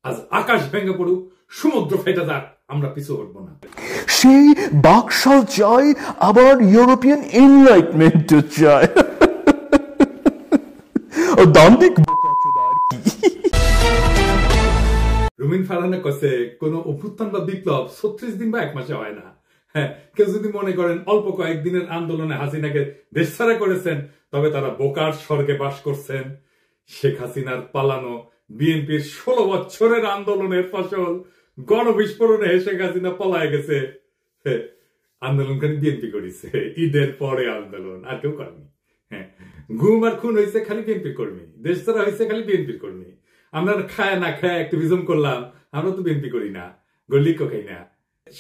আজ আকাশ ভেঙে পড়ুক, সমুদ্র ফেটে যাক, আমরা পিছু হটবো না। সেই বাকশাল চাই, আবার ইউরোপিয়ান এনলাইটমেন্ট চাই। দান্দিক বোকাচোদা আর কি। রুমিন ফারহানা কইছে কোন অভ্যুত্থান বা বিপ্লব 36 দিন বা 1 মাসে হয় না। হ্যাঁ, কেউ যদি মনে করেন অল্প কয়েকদিনের আন্দোলনে হাসিনাকে দেশছাড়া করেছেন, তবে তারা বোকার স্বর্গে বাস করছেন। শেখ হাসিনার পালানো বিএনপির 16 বছরের আন্দোলনের ফসল গণবিস্ফোরণে শেখ হাসিনা পলায় গেছে। আন্দোলনকারী বিএনপি করেছে, ঈদের পরে আন্দোলন, আর কেউ করেনি। হ্যাঁ, গুম আর খুন হয়েছে খালি বিএনপি কর্মী, দেশছাড়া হয়েছে খালি বিএনপির কর্মী। আমরা খায় না খায় অ্যাক্টিভিজম করলাম, আমরা তো বিএনপি করি না, গল্লিকও খাই না।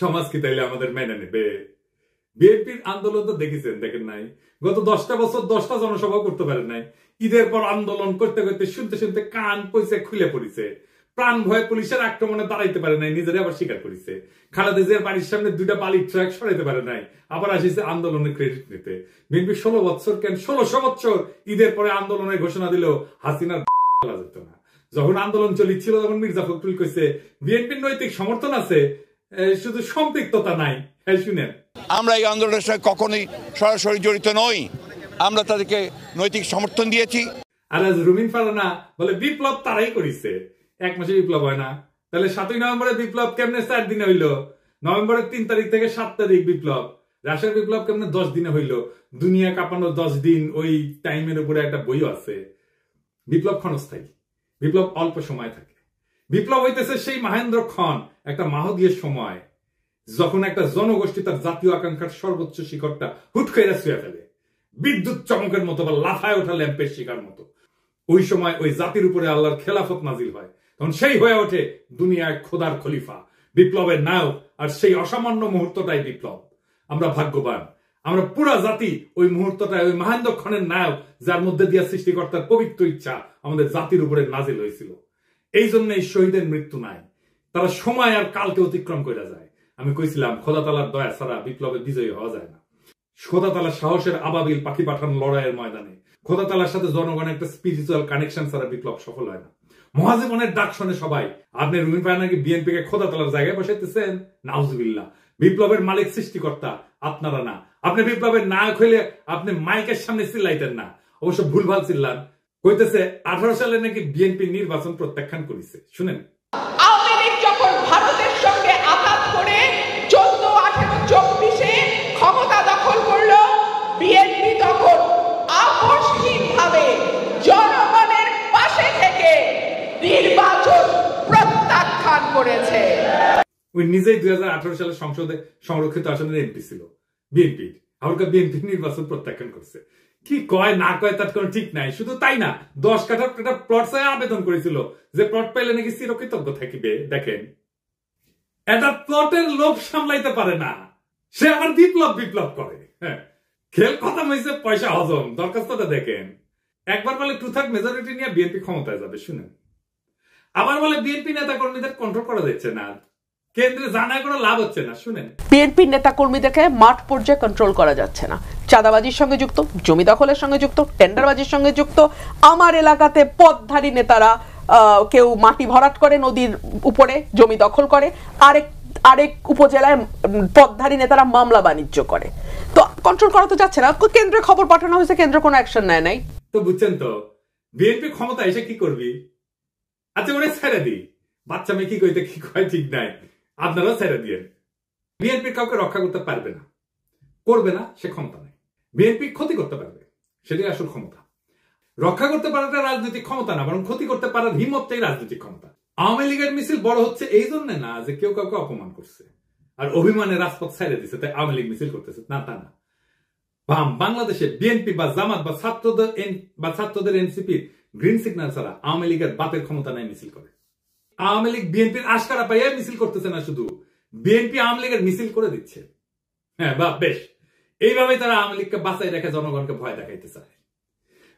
সমাজ কি তাইলে আমাদের মেনে নেবে? বিএনপির আন্দোলন তো দেখেছেন, দেখেন নাই? গত 10টা বছর 10টা জনসভা করতে পারেন নাই। ঈদের পর আন্দোলন করতে করতে শুনতে শুনতে কান পয়সা খুলে পড়েছে। প্রাণ ভয়ে পুলিশের আক্রমণে দাঁড়াইতে পারে নাই, নিজেরা আবার স্বীকার করেছে। খালেদা জিয়ার বাড়ির সামনে 2টা বালির ট্রাক সরাইতে পারে নাই, আবার আসিছে আন্দোলনের ক্রেডিট নিতে। বিএনপি 16 বছর কেন 1600 বছর ঈদের পরে আন্দোলনের ঘোষণা দিলেও হাসিনার যেত না। যখন আন্দোলন চলিছিল তখন মির্জা ফখরুল কইছে বিএনপির নৈতিক সমর্থন আছে, শুধু সম্পৃক্ততা নাই। হ্যাঁ, শুনেন, আমরা এই আন্দোলনের সঙ্গে কখনোই সরাসরি জড়িত নই, আমরা তাদেরকে নৈতিক সমর্থন দিয়েছি। আর আজ রুমিন ফারহানা বলে বিপ্লব তারাই করেছে, 1 মাসে বিপ্লব হয় না। তাহলে 7ই নভেম্বরের বিপ্লব কেমনে 4 দিনে হইল? নভেম্বরের 3 তারিখ থেকে 7 তারিখ বিপ্লব। রাশিয়ার বিপ্লব কেমনে 10 দিনে হইল? দুনিয়া কাঁপানো 10 দিন, ওই টাইমের উপরে একটা বইও আছে। বিপ্লব ক্ষণস্থায়ী, বিপ্লব অল্প সময় থাকে। বিপ্লব হইতেছে সেই মহেন্দ্র ক্ষণ, একটা মাহদীয় সময়, যখন একটা জনগোষ্ঠী তার জাতীয় আকাঙ্ক্ষার সর্বোচ্চ শিখরটা হুট করে ছুঁয়ে ফেলে, বিদ্যুৎ চমকের মতো বা লাফায় ওঠা ল্যাম্পের শিকার মতো। ওই সময় ওই জাতির উপরে আল্লাহর খেলাফত নাজিল হয়, তখন সেই হয়ে ওঠে দুনিয়ায় খোদার খলিফা, বিপ্লবের নায়ক। আর সেই অসামান্য মুহূর্তটাই বিপ্লব। আমরা ভাগ্যবান, আমরা পুরা জাতি ওই মুহূর্তটায়, ওই মহেন্দ্র ক্ষণের নায়ক, যার মধ্যে দিয়ে সৃষ্টিকর্তার পবিত্র ইচ্ছা আমাদের জাতির উপরে নাজিল হয়েছিল। এই জন্য এই শহীদের মৃত্যু নাই, তারা সময় আর কালকে অতিক্রম করে যায়। আমি কইছিলাম খোদা তাআলার দয়া ছাড়া বিপ্লবে বিজয়ী হওয়া যায় না। খোদা তাআলার সাহসের আবাবিল পাখি পাঠানো লড়াইয়ের ময়দানে খোদা তাআলার সাথে জনগণের একটা স্পিরিচুয়াল কানেকশন ছাড়া বিপ্লব সফল হয় না। মহাজীবনের ডাক শুনে সবাই, আপনি রুমিন ফারহানাকে বিএনপি কে খোদা তাআলার জায়গায় বসাইতেছেন? নাউজুবিল্লাহ। বিপ্লবের মালিক সৃষ্টিকর্তা, আপনারা না। আপনি বিপ্লবের নায়ক হইলে আপনি মাইকের সামনে চিল্লাইতেন না। অবশ্য ভুলভাল চিল্লান। কইতেছে 18 সালে নাকি বিএনপি নির্বাচন প্রত্যাখ্যান করেছে। শুনেন, আওয়ামী লীগ যখন ভারতের সঙ্গে আঘাত করে 14, 18, 24-এ ক্ষমতা দখল করলো, বিএনপি তখন আপোষহীনভাবে জনগণের পাশে থেকে নির্বাচন প্রত্যাখ্যান করেছে। ওই নিজেই 2018 সালে সংসদে সংরক্ষিত আসনের এমপি ছিল বিএনপি, আবার বিএনপি নির্বাচন প্রত্যাখ্যান করছে। কি কয় না কয় তার কোনো ঠিক নাই। শুধু তাই না, 10 কাঠার একটা প্লট চাই আবেদন করেছিল, যে প্লট পাইলে নাকি চিরকৃতজ্ঞ থাকিবে। দেখেন, এটা প্লটের লোভ সামলাইতে পারে না, সে আবার বিপ্লব করে। হ্যাঁ, খেল খতম হয়েছে, পয়সা হজম। দরখাস্তটা দেখেন, একবার বলে 2/3 মেজরিটি নিয়ে বিএনপি ক্ষমতায় যাবে। শুনেন, আবার বলে বিএনপি নেতা কর্মীদের কন্ট্রোল করা যাচ্ছে না, কেন্দ্রে জানায় কোনো লাভ হচ্ছে না। শুনেন, বিএনপির নেতা কর্মীদেরকে মাঠ পর্যায়ে কন্ট্রোল করা যাচ্ছে না, চাঁদাবাজির সঙ্গে যুক্ত, জমি দখলের সঙ্গে যুক্ত, টেন্ডারবাজির সঙ্গে যুক্ত। আমার এলাকাতে পথধারী নেতারা কেউ মাটি ভরাট করে নদীর উপরে, জমি দখল করে, আরেক উপজেলায় পথধারী নেতারা মামলা বাণিজ্য করে। তো কন্ট্রোল করা তো যাচ্ছে না। কেন্দ্রে খবর পাঠানো হয়েছে, কেন্দ্র কোনো অ্যাকশন নেয় নাই। তো বুঝছেন তো, বিএনপি ক্ষমতা এসে কি করবি? আচ্ছা, ওরে ছেড়ে দিই, বাচ্চা মেয়ে কি কইতে কি কয় ঠিক নাই, আপনারাও ছেড়ে দিয়েন। বিএনপি কাউকে রক্ষা করতে পারবে না, করবে না, সে ক্ষমতা নেই। বিএনপি ক্ষতি করতে পারবে, সেটাই আসল ক্ষমতা। রক্ষা করতে পারাটা রাজনৈতিক ক্ষমতা না, বরং ক্ষতি করতে পারার হিম্মতটাই রাজনৈতিক ক্ষমতা। আওয়ামী লীগের মিছিল বড় হচ্ছে এই জন্য না যে কেউ কাউকে অপমান করছে আর অভিমানে রাজপথ ছেড়ে দিচ্ছে তাই আওয়ামী লীগ মিছিল করতেছে, না তা না। বাংলাদেশে বিএনপি বা জামাত বা ছাত্রদের এনসিপির গ্রিন সিগন্যাল ছাড়া আওয়ামী লীগের বাপের ক্ষমতা নাই মিছিল করে। আওয়ামী লীগ বিএনপির আশকারা পাইয়া মিছিল করতেছে না, শুধু বিএনপি আওয়ামী লীগের মিছিল করে দিচ্ছে। হ্যাঁ, বা বেশ, এইভাবে তারা আওয়ামী লীগকে বাঁচাই রেখে জনগণকে ভয় দেখাইতে চায়।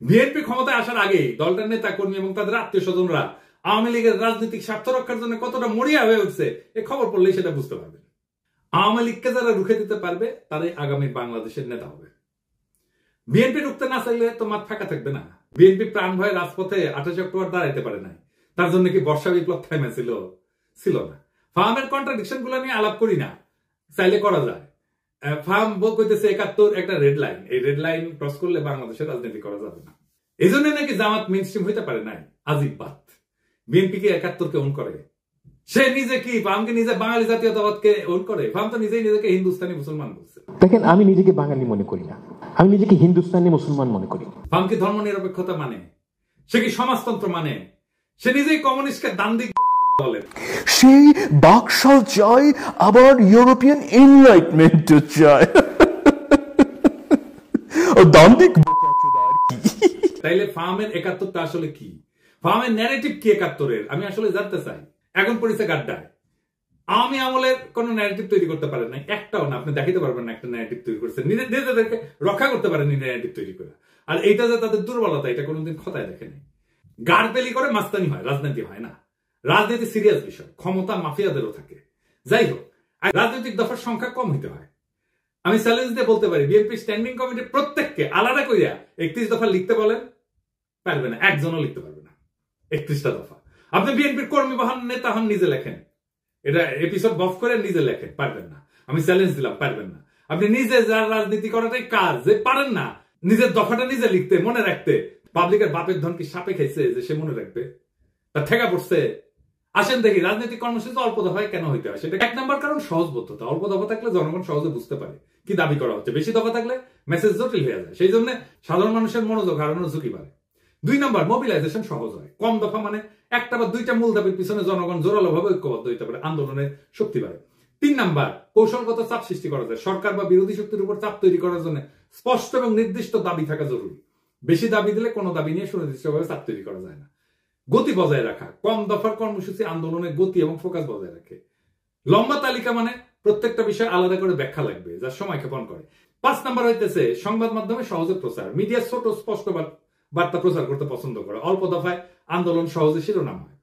বিএনপি ক্ষমতায় আসার আগেই দলটার নেতা কর্মী এবং তাদের আত্মীয় স্বজনরা আওয়ামী লীগের রাজনৈতিক স্বার্থ রক্ষার জন্য কতটা মরিয়া হয়ে উঠছে, এই খবর পড়লেই সেটা বুঝতে পারবেন। আওয়ামী লীগকে যারা রুখে দিতে পারবে তারাই আগামী বাংলাদেশের নেতা হবে। বিএনপি রুখতে না চাইলে তো মাঠ ফাঁকা থাকবে না। বিএনপি প্রাণ ভয়ে রাজপথে 28 অক্টোবর দাঁড়াইতে পারে নাই, তার জন্য কি বর্ষা বিপ্লব থেমেছিল? ছিল না। ফার্মের কন্ট্রাডিকশন গুলো নিয়ে আলাপ করি না, চাইলে করা যায়। ফার্ম কইতেছে 71 একটা রেড লাইন, এই রেড লাইন ক্রস করলে বাংলাদেশের রাজনীতি করা যাবে না। এই জন্য নাকি জামাত মেইনস্ট্রিম হইতে পারে নাই। আজিব Baat. BNP K 71 K on করে, সে নিজে কি ফার্মকে নিজে বাঙালি জাতীয়তাবাদকে ওন করে? ফার্ম তো নিজেই নিজেকে হিন্দুস্তানি মুসলমান বলছে। দেখেন, আমি নিজেকে বাঙালি মনে করি না, আমি নিজেকে হিন্দুস্তানি মুসলমান মনে করি। ফার্ম কি ধর্ম নিরপেক্ষতা মানে? সে কি সমাজতন্ত্র মানে? সে নিজেই কমিউনিস্টকে দান্দিক বলে। সেই বাকশাল চাই, আবার ইউরোপিয়ান এনলাইটমেন্টও চায়। দান্দিক বোকাচোদা আর কি। তাইলে ফার্মের 71টা আসলে কি? ফার্মের ন্যারেটিভ কি 71-এর? আমি আসলে জানতে চাই। এখন পড়েছে গাড্ডায়। আওয়ামী আমলের কোন ন্যারেটিভ তৈরি করতে পারেন না, একটাও না। আপনি দেখাতে পারবেন না একটা ন্যারেটিভ তৈরি করছে, নিজেদেরকে রক্ষা করতে পারেনি ন্যারেটিভ তৈরি করে। আর এইটা যে তাদের দুর্বলতা, এটা কোনোদিন খতায় দেখেনি। গাড়পেলি করে মাস্তানি হয়, রাজনীতি হয় না। রাজনীতি সিরিয়াস বিষয়, ক্ষমতা মাফিয়াদেরও থাকে। যাই হোক, রাজনৈতিক দফার সংখ্যা কম হইতে হয়। আমি চ্যালেঞ্জ দিয়ে বলতে পারি, বিএনপি স্ট্যান্ডিং কমিটির প্রত্যেককে আলাদা করিয়া 31 দফা লিখতে বলেন, পারবে না, একজনও লিখতে পারবে না 31টা দফা। আপনি বিএনপির কর্মী বা হন, নেতা হন, নিজে লেখেন, এটা এপিসোড বফ করে নিজে লেখেন, পারবেন না। আমি চ্যালেঞ্জ দিলাম, পারবেন না। আপনি নিজে যার রাজনীতি করাটাই কাজ, যে পারেন না নিজের দফাটা নিজে লিখতে, মনে রাখতে। পাবলিকের বাপের ধন কি সাপে খাইছে যে সে মনে রাখবে? তার ঠেকা পড়ছে। আসেন দেখি, রাজনৈতিক কর্মসূচি অল্প দফায় কেন হইতে হয়? সেটা 1 নম্বর কারণ সহজবোধ্যতা। অল্প দফা থাকলে জনগণ সহজে বুঝতে পারে কি দাবি করা হচ্ছে। বেশি দফা থাকলে মেসেজ জটিল হয়ে যায়, সেই জন্য সাধারণ মানুষের মনোযোগ হারানোর ঝুঁকি বাড়ে। 2 নম্বর, মোবিলাইজেশন সহজ হয়। কম দফা মানে একটা বা 2টা মূল দাবির পিছনে জনগণ জোরালো ভাবে ঐক্যবদ্ধ হইতে পারে, আন্দোলনের শক্তি বাড়ে। 3 নম্বর, কৌশলগত চাপ সৃষ্টি করা যায়। সরকার বা বিরোধী শক্তির উপর চাপ তৈরি করার জন্য স্পষ্ট এবং নির্দিষ্ট দাবি থাকা জরুরি। বেশি দাবি দিলে কোনো দাবি নিয়ে সুনির্দিষ্টভাবে চাপ তৈরি করা যায় না। গতি বজায় রাখা, কম দফার কর্মসূচি আন্দোলনের গতি এবং ফোকাস বজায় রাখে। লম্বা তালিকা মানে প্রত্যেকটা বিষয় আলাদা করে ব্যাখ্যা লাগবে, যার সময় ক্ষেপণ করে। 5 নম্বর হইতেছে সংবাদ মাধ্যমে সহজে প্রচার। মিডিয়া ছোট স্পষ্ট বার্তা প্রচার করতে পছন্দ করে। অল্প দফায় আন্দোলন সহজে শিরোনাম হয়।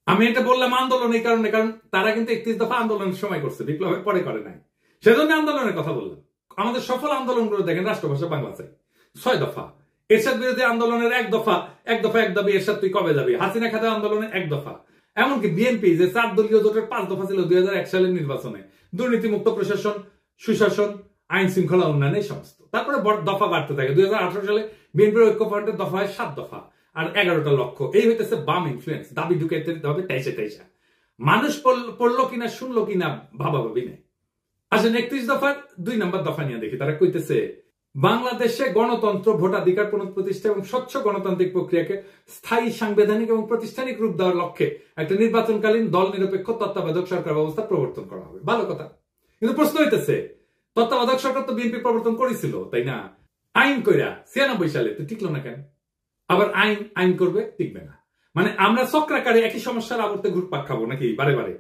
আমি এটা বললাম আন্দোলন এই কারণে, কারণ তারা কিন্তু 31 দফা আন্দোলনের সময় করছে, বিপ্লবের পরে করে নাই। সেজন্য আন্দোলনের কথা বললাম। আমাদের সফল আন্দোলনগুলো দেখেন, রাষ্ট্রভাষা বাংলা চাই, 6 দফা। এরশাদ বিরোধী আন্দোলনের 1 দফা, 1 দফা 1 দাবি, এরশাদ তুই কবে যাবি। হাসিনা খাতা আন্দোলনের 1 দফা। এমনকি বিএনপি যে 4 দলীয় জোটের 5 দফা ছিল 2001 সালের নির্বাচনে, দুর্নীতিমুক্ত প্রশাসন, সুশাসন, আইন শৃঙ্খলা উন্নয়ন, এই সমস্ত। তারপরে দফা বাড়তে থাকে। 2018 সালে বিএনপির ঐক্য ফ্রন্টের দফা হয় 7 দফা আর 11টা লক্ষ্য। এই হইতেছে বাম ইনফ্লুয়েন্স। দাবি ঢুকাইতে দিতে হবে টাইসা। মানুষ পড়লো কিনা শুনলো কিনা ভাবাভাবি নেই। আসেন 31 দফার 2 নম্বর দফা নিয়ে দেখি। তারা কইতেছে বাংলাদেশে গণতন্ত্র, ভোটাধিকার পুনঃপ্রতিষ্ঠা এবং স্বচ্ছ গণতান্ত্রিক প্রক্রিয়াকে স্থায়ী, সাংবিধানিক এবং প্রাতিষ্ঠানিক রূপ দেওয়ার লক্ষ্যে একটা নির্বাচনকালীন দল নিরপেক্ষ তত্ত্বাবধায়ক সরকার ব্যবস্থা প্রবর্তন করা হবে। ভালো কথা, কিন্তু প্রশ্ন হইতেছে তত্ত্বাবধায়ক সরকার তো বিএনপি প্রবর্তন করেছিল, তাই না? আইন কইরা 96 সালে তো টিকলো না কেন? আবার আইন করবে, টিকবে না। মানে আমরা চক্রাকারে একই সমস্যার আবর্তে ঘুরপাক খাবো নাকি বারে বারে?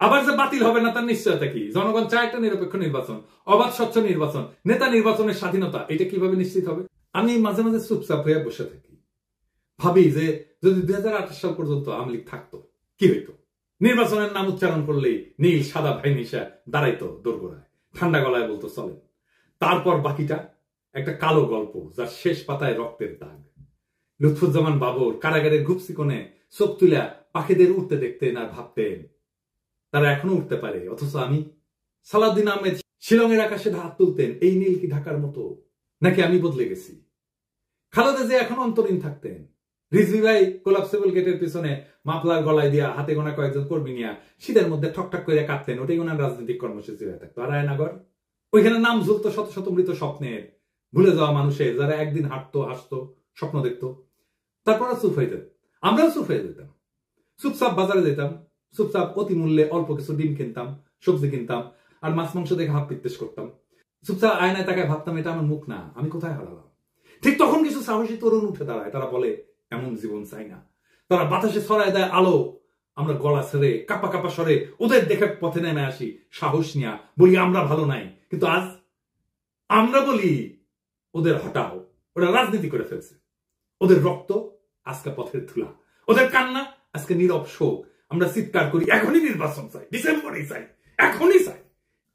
আবার যে বাতিল হবে না তার নিশ্চয়তা কি? জনগণ চায় একটা নিরপেক্ষ নির্বাচন, অবাধ স্বচ্ছ নির্বাচন, নেতা নির্বাচনের স্বাধীনতা। এটা কিভাবে নিশ্চিত হবে? আমি মাঝে মাঝে চুপচাপ হয়ে বসে থাকি, ভাবি যে যদি 2028 সাল পর্যন্ত আওয়ামী লীগ থাকতো কি হইতো? নির্বাচনের নাম উচ্চারণ করলেই নীল সাদা ভাই নিশা দাঁড়াইতো দোরগোড়ায়, ঠান্ডা গলায় বলতো চলেন। তারপর বাকিটা একটা কালো গল্প, যার শেষ পাতায় রক্তের দাগ। লুৎফুজ্জামান বাবর কারাগারের ঘুপসি কোণে চোখ তুলা পাখিদের উঠতে দেখতেন আর ভাবতেন তারা এখনো উঠতে পারে, অথচ আমি। সালাউদ্দিন আহমেদ শিলংয়ের আকাশে হাত তুলতেন, এই নীল কি ঢাকার মতো, নাকি আমি বদলে গেছি? খালেদা জিয়া এখন অন্তরীণ থাকতেন। রিজভী ভাই কোলাপসেবল গেটের পিছনে মাফলার গলায় দিয়া হাতে গোনা কয়েকজন কর্মী নিয়ে শীতের মধ্যে ঠকঠক করে কাঁদতেন, ওটাই ওনার রাজনৈতিক কর্মসূচি হয়ে থাকতো। আর আয়নাগর, ওইখানে নাম ঝুলতো শত শত মৃত স্বপ্নের, ভুলে যাওয়া মানুষের, যারা একদিন হাঁটতো, হাসতো, স্বপ্ন দেখতো। তারপর চুপ হয়ে যেত, আমরাও চুপ হয়ে যেতাম। চুপচাপ বাজারে যেতাম, চুপচাপ অতি মূল্যে অল্প কিছু ডিম কিনতাম, সবজি কিনতাম, আর মাছ মাংস দেখে হাফ পিত্তেশ করতাম। চুপচাপ আয়নায় তাকায় ভাবতাম এটা আমার মুখ না, আমি কোথায় হারালাম। ঠিক তখন কিছু সাহসী তরুণ উঠে দাঁড়ায়, তারা বলে এমন জীবন চাই না। তারা বাতাসে ছড়ায় দেয় আলো, আমরা গলা ছেড়ে কাপা কাপা স্বরে ওদের দেখে পথে নেমে আসি, সাহস নিয়া বলি আমরা ভালো নাই। কিন্তু আজ আমরা বলি ওদের হটাও, ওরা রাজনীতি করে ফেলছে। ওদের রক্ত আজকে পথের ধুলা, ওদের কান্না আজকে নীরব শোক। আমরা চিৎকার করি এখনই নির্বাচন চাই, ডিসেম্বরেই চাই, এখনই চাই।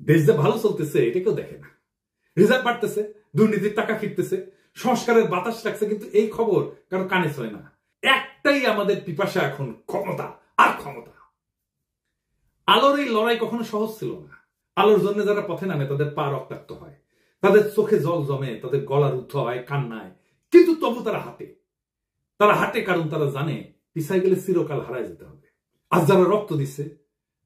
দেশ যে ভালো চলতেছে এটা কেউ দেখে না। রিজার্ভ বাড়তেছে, দুর্নীতির টাকা ফিরতেছে, সংস্কারের বাতাস লাগছে, কিন্তু এই খবর কারো কানে ছয় না। একটাই আমাদের পিপাসা এখন, ক্ষমতা আর ক্ষমতা। আলোর এই লড়াই কখনো সহজ ছিল না। আলোর জন্য যারা পথে নামে তাদের পা রক্তাক্ত হয়, তাদের চোখে জল জমে, তাদের গলা রুদ্ধ হয় কান্নায়, কিন্তু তবু তারা হাঁটে কারণ তারা জানে পিছায় গেলে চিরকাল হারায় যেতে হবে। আজ যারা রক্ত দিচ্ছে,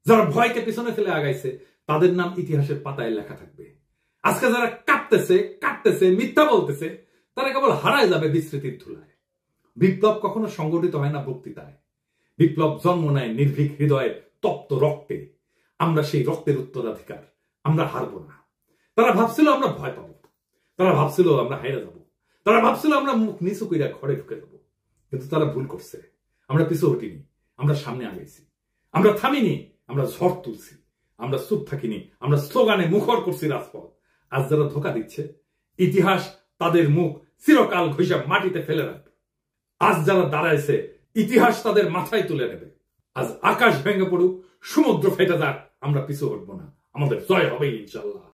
যারা ভয়কে পিছনে ফেলে আগাইছে, তাদের নাম ইতিহাসের পাতায় লেখা থাকবে। আজকে যারা কাটতেছে মিথ্যা বলতেছে, তারা কেবল হারায় যাবে বিস্মৃতির ধুলায়। বিপ্লব কখনো সংগঠিত হয় না বক্তৃতায়, বিপ্লব জন্ম নেয় নির্ভীক হৃদয়ে, তপ্ত রক্তে। আমরা সেই রক্তের উত্তরাধিকার, আমরা হারবো না। তারা ভাবছিল আমরা ভয় পাবো, তারা ভাবছিল আমরা হেরে যাব, তারা ভাবছিল আমরা মুখ নিচু কইরা ঘরে ঢুকে যাবো, কিন্তু তারা ভুল করছে। আমরা পিছু হটিনি, আমরা সামনে আগাইছি, আমরা থামিনি, আমরা ঝড় তুলছি, আমরা চুপ থাকিনি, আমরা স্লোগানে মুখর করছি রাজপথ। আজ যারা ধোকা দিচ্ছে, ইতিহাস তাদের মুখ চিরকাল ঘষা মাটিতে ফেলে রাখবে। আজ যারা দাঁড়াইছে, ইতিহাস তাদের মাথায় তুলে নেবে। আজ আকাশ ভেঙে পড়ুক, সমুদ্র ফেটে যাক, আমরা পিছু হটবো না, আমাদের জয় হবে ইনশাল্লাহ।